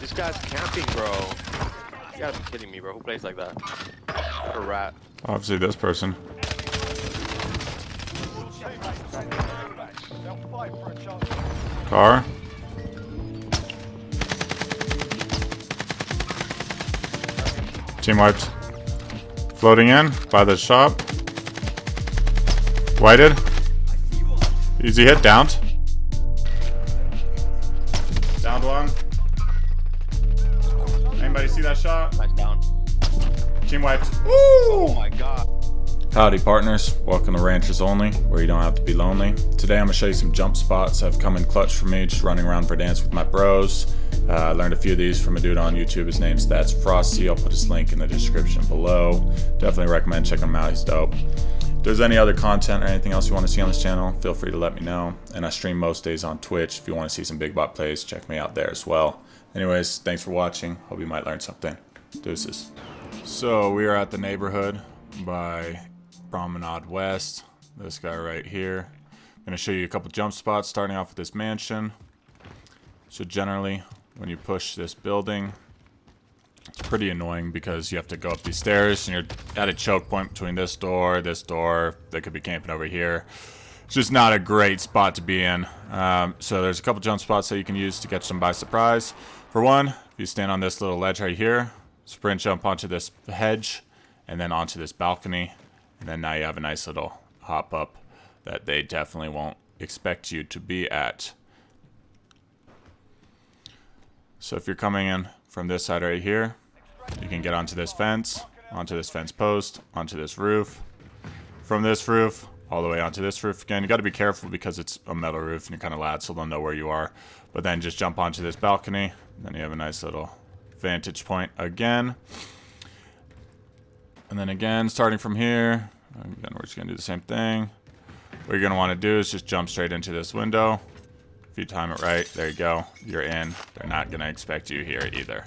This guy's camping, bro. You gotta be kidding me, bro. Who plays like that? What a rat. Obviously this person. Car. Team wiped. Floating in by the shop. Whited. Easy hit. Downed. Downed one. Anybody see that shot? Nice down. Team wiped. Oh my god. Howdy partners, welcome to Ranchers Only, where you don't have to be lonely. Today I'm going to show you some jump spots that have come in clutch for me, just running around Verdansk with my bros. I learned a few of these from a dude on YouTube. His name's That's Frosty. I'll put his link in the description below. Definitely recommend checking him out, he's dope. If there's any other content or anything else you want to see on this channel, feel free to let me know. And I stream most days on Twitch. If you want to see some big bot plays, check me out there as well. Anyways, thanks for watching. Hope you might learn something. Deuces. So we are at the neighborhood by Promenade West. This guy right here. I'm going to show you a couple jump spots starting off with this mansion. So generally, when you push this building, it's pretty annoying because you have to go up these stairs and you're at a choke point between this door. They could be camping over here. It's just not a great spot to be in. So there's a couple jump spots that you can use to catch them by surprise. For one, if you stand on this little ledge right here, sprint jump onto this hedge and then onto this balcony. And then now you have a nice little hop up that they definitely won't expect you to be at. So if you're coming in from this side right here, you can get onto this fence post, onto this roof. From this roof, all the way onto this roof again. You got to be careful because it's a metal roof and you're kind of loud, so they'll know where you are. But then just jump onto this balcony, and then you have a nice little vantage point again. And then again, starting from here, again, we're just going to do the same thing. What you're going to want to do is just jump straight into this window. If you time it right, there you go. You're in. They're not going to expect you here either.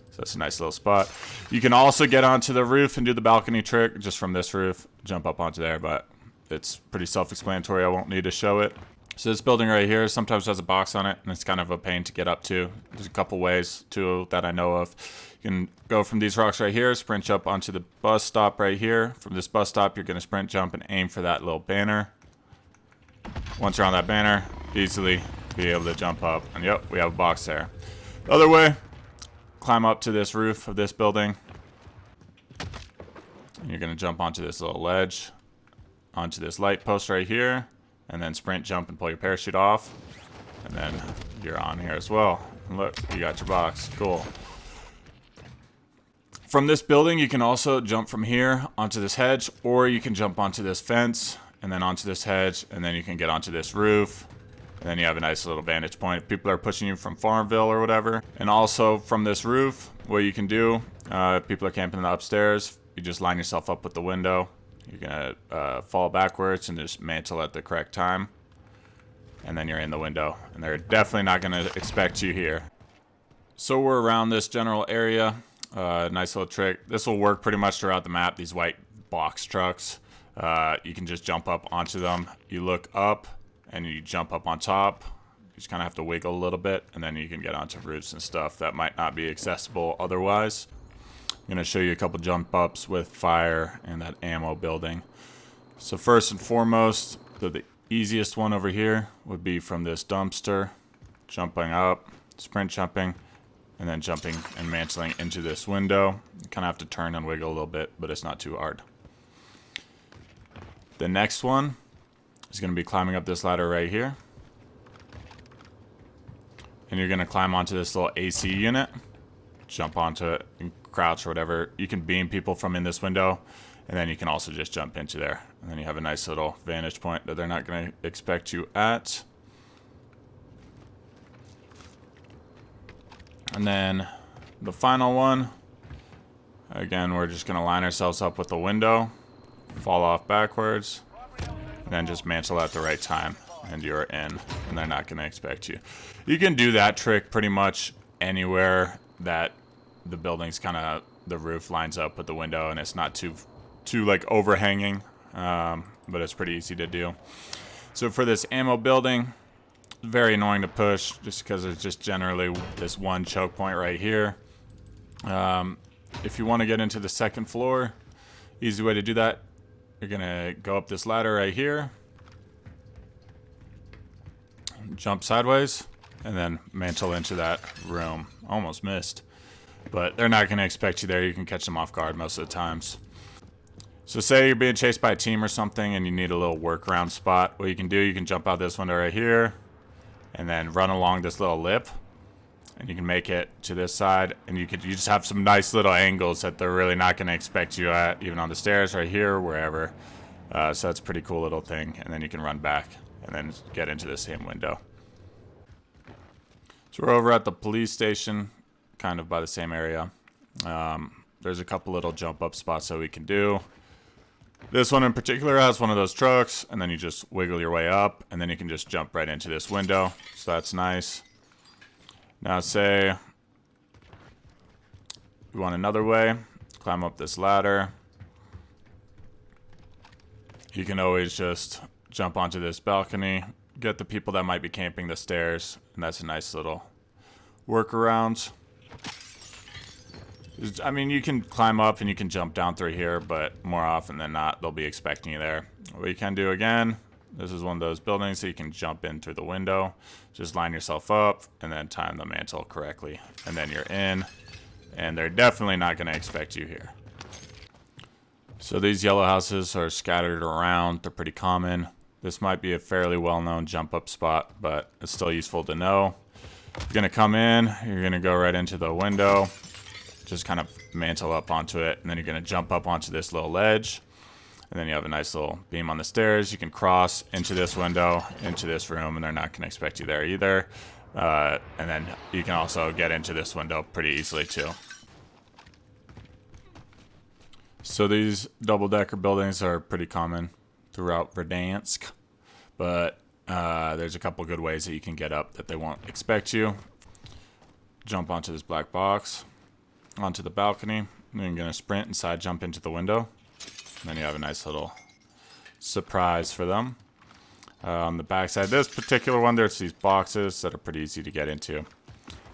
So that's a nice little spot. You can also get onto the roof and do the balcony trick just from this roof. Jump up onto there, but it's pretty self-explanatory. I won't need to show it. So this building right here sometimes has a box on it, and it's kind of a pain to get up to. There's a couple ways, two that I know of. You can go from these rocks right here, sprint jump onto the bus stop right here. From this bus stop, you're going to sprint jump and aim for that little banner. Once you're on that banner, easily be able to jump up. And yep, we have a box there. The other way, climb up to this roof of this building. And you're going to jump onto this little ledge, onto this light post right here, and then sprint jump and pull your parachute off. And then you're on here as well. And look, you got your box. Cool. From this building, you can also jump from here onto this hedge, or you can jump onto this fence and then onto this hedge, and then you can get onto this roof. And then you have a nice little vantage point if people are pushing you from Farmville or whatever. And also from this roof, what you can do, if people are camping upstairs, you just line yourself up with the window. You're gonna fall backwards and just mantle at the correct time. And then you're in the window. And they're definitely not gonna expect you here. So we're around this general area. Nice little trick. This will work pretty much throughout the map, these white box trucks. You can just jump up onto them. You look up and you jump up on top. You just kind of have to wiggle a little bit, and then you can get onto roofs and stuff that might not be accessible otherwise. I'm going to show you a couple jump ups with fire and that ammo building. So first and foremost, the easiest one over here would be from this dumpster, jumping up, sprint jumping, and then jumping and mantling into this window. You kind of have to turn and wiggle a little bit, but it's not too hard. The next one is going to be climbing up this ladder right here. And you're going to climb onto this little AC unit, jump onto it, and crouch or whatever. You can beam people from in this window, and then you can also just jump into there. And then you have a nice little vantage point that they're not going to expect you at. And then the final one, again, we're just going to line ourselves up with the window, fall off backwards, and then just mantle at the right time, and you're in, and they're not going to expect you. You can do that trick pretty much anywhere that the building's kind of, the roof lines up with the window, and it's not too like overhanging, but it's pretty easy to do. So for this ammo building, Very annoying to push just because there's just generally this one choke point right here. If you want to get into the second floor, easy way to do that, you're gonna go up this ladder right here, jump sideways, and then mantle into that room. Almost missed, but they're not gonna expect you there. You can catch them off guard most of the times. So say you're being chased by a team or something and you need a little workaround spot. What you can do, you can jump out this window right here and then run along this little lip, and you can make it to this side, and you just have some nice little angles that they're really not going to expect you at, even on the stairs right here or wherever. So that's a pretty cool little thing, and then you can run back and then get into the same window. So we're over at the police station, kind of by the same area. There's a couple little jump up spots that we can do. This one in particular has one of those trucks, and then you just wiggle your way up, and then you can just jump right into this window. So that's nice. Now say you want another way, climb up this ladder. You can always just jump onto this balcony, get the people that might be camping the stairs, and that's a nice little workaround. I mean, you can climb up and you can jump down through here, but more often than not, they'll be expecting you there. What you can do again, this is one of those buildings, so you can jump in through the window. Just line yourself up and then time the mantle correctly. And then you're in, and they're definitely not going to expect you here. So these yellow houses are scattered around. They're pretty common. This might be a fairly well-known jump up spot, but it's still useful to know. You're going to come in, you're going to go right into the window. Just kind of mantle up onto it, and then you're going to jump up onto this little ledge, and then you have a nice little beam on the stairs. You can cross into this window, into this room, and they're not going to expect you there either. And then you can also get into this window pretty easily too. So these double-decker buildings are pretty common throughout Verdansk, but there's a couple good ways that you can get up that they won't expect you. Jump onto this black box, onto the balcony, and then you're going to sprint and side jump into the window. And then you have a nice little surprise for them. On the back side, this particular one, there's these boxes that are pretty easy to get into.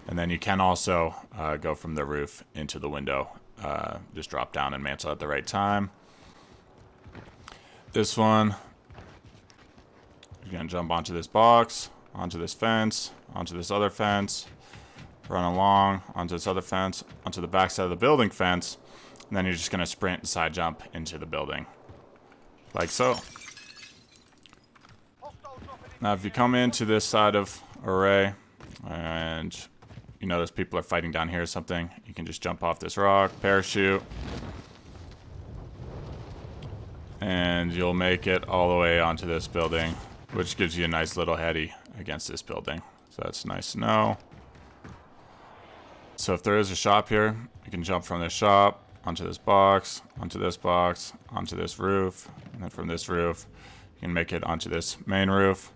And then you can also go from the roof into the window. Just drop down and mantle at the right time. This one, you're going to jump onto this box, onto this fence, onto this other fence, run along onto this other fence, onto the back side of the building fence, and then you're just going to sprint and side jump into the building. Like so. Now if you come into this side of array, and you notice people are fighting down here or something, you can just jump off this rock, parachute, and you'll make it all the way onto this building, which gives you a nice little heady against this building. So that's nice to know. So if there is a shop here, you can jump from this shop onto this box, onto this box, onto this roof, and then from this roof, you can make it onto this main roof.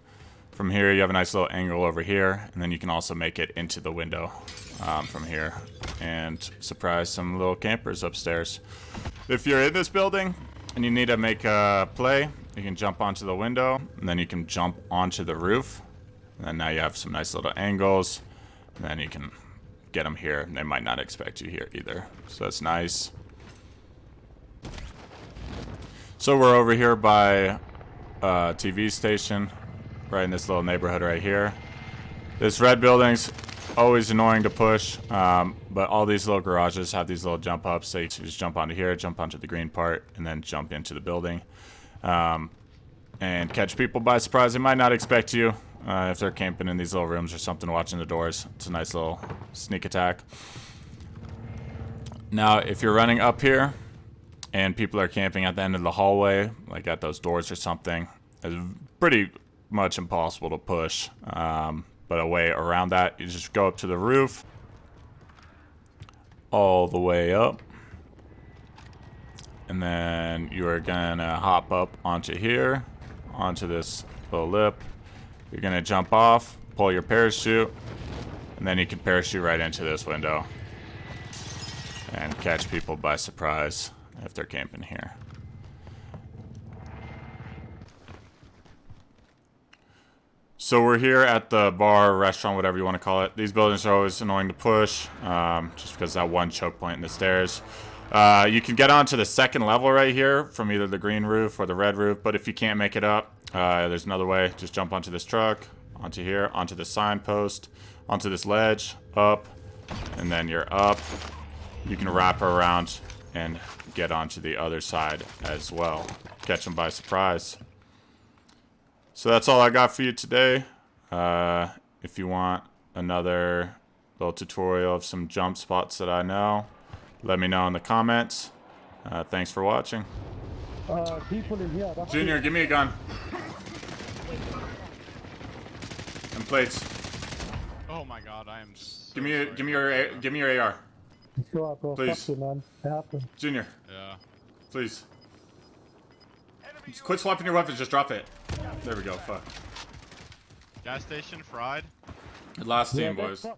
From here, you have a nice little angle over here, and then you can also make it into the window from here and surprise some little campers upstairs. If you're in this building and you need to make a play, you can jump onto the window, and then you can jump onto the roof, and then now you have some nice little angles, and then you can get them here, and they might not expect you here either. So that's nice. So we're over here by TV station, right in this little neighborhood right here. This red building's always annoying to push, but all these little garages have these little jump ups, so you just jump onto here, jump onto the green part, and then jump into the building. And catch people by surprise. They might not expect you. If they're camping in these little rooms or something, watching the doors. It's a nice little sneak attack. Now, if you're running up here and people are camping at the end of the hallway, like at those doors or something, it's pretty much impossible to push. But a way around that, you just go up to the roof, all the way up. And then you are gonna hop up onto here, onto this little lip. You're gonna jump off, pull your parachute, and then you can parachute right into this window and catch people by surprise if they're camping here. So we're here at the bar, restaurant, whatever you want to call it. These buildings are always annoying to push, just because that one choke point in the stairs. You can get onto the second level right here from either the green roof or the red roof, but if you can't make it up, there's another way. Just jump onto this truck, onto here, onto the signpost, onto this ledge, up, and then you're up. You can wrap around and get onto the other side as well. Catch them by surprise. So that's all I got for you today. If you want another little tutorial of some jump spots that I know, let me know in the comments. Thanks for watching. People in here. Junior, give me a gun. And plates. Oh my god, I am so Give me sorry. your AR. Sure, bro. Please. Fuck you, man. It happened. Junior, Yeah. please. Just quit swapping your weapons, just drop it. There we go, fuck. Gas station fried. Last team, Yeah, boys. that's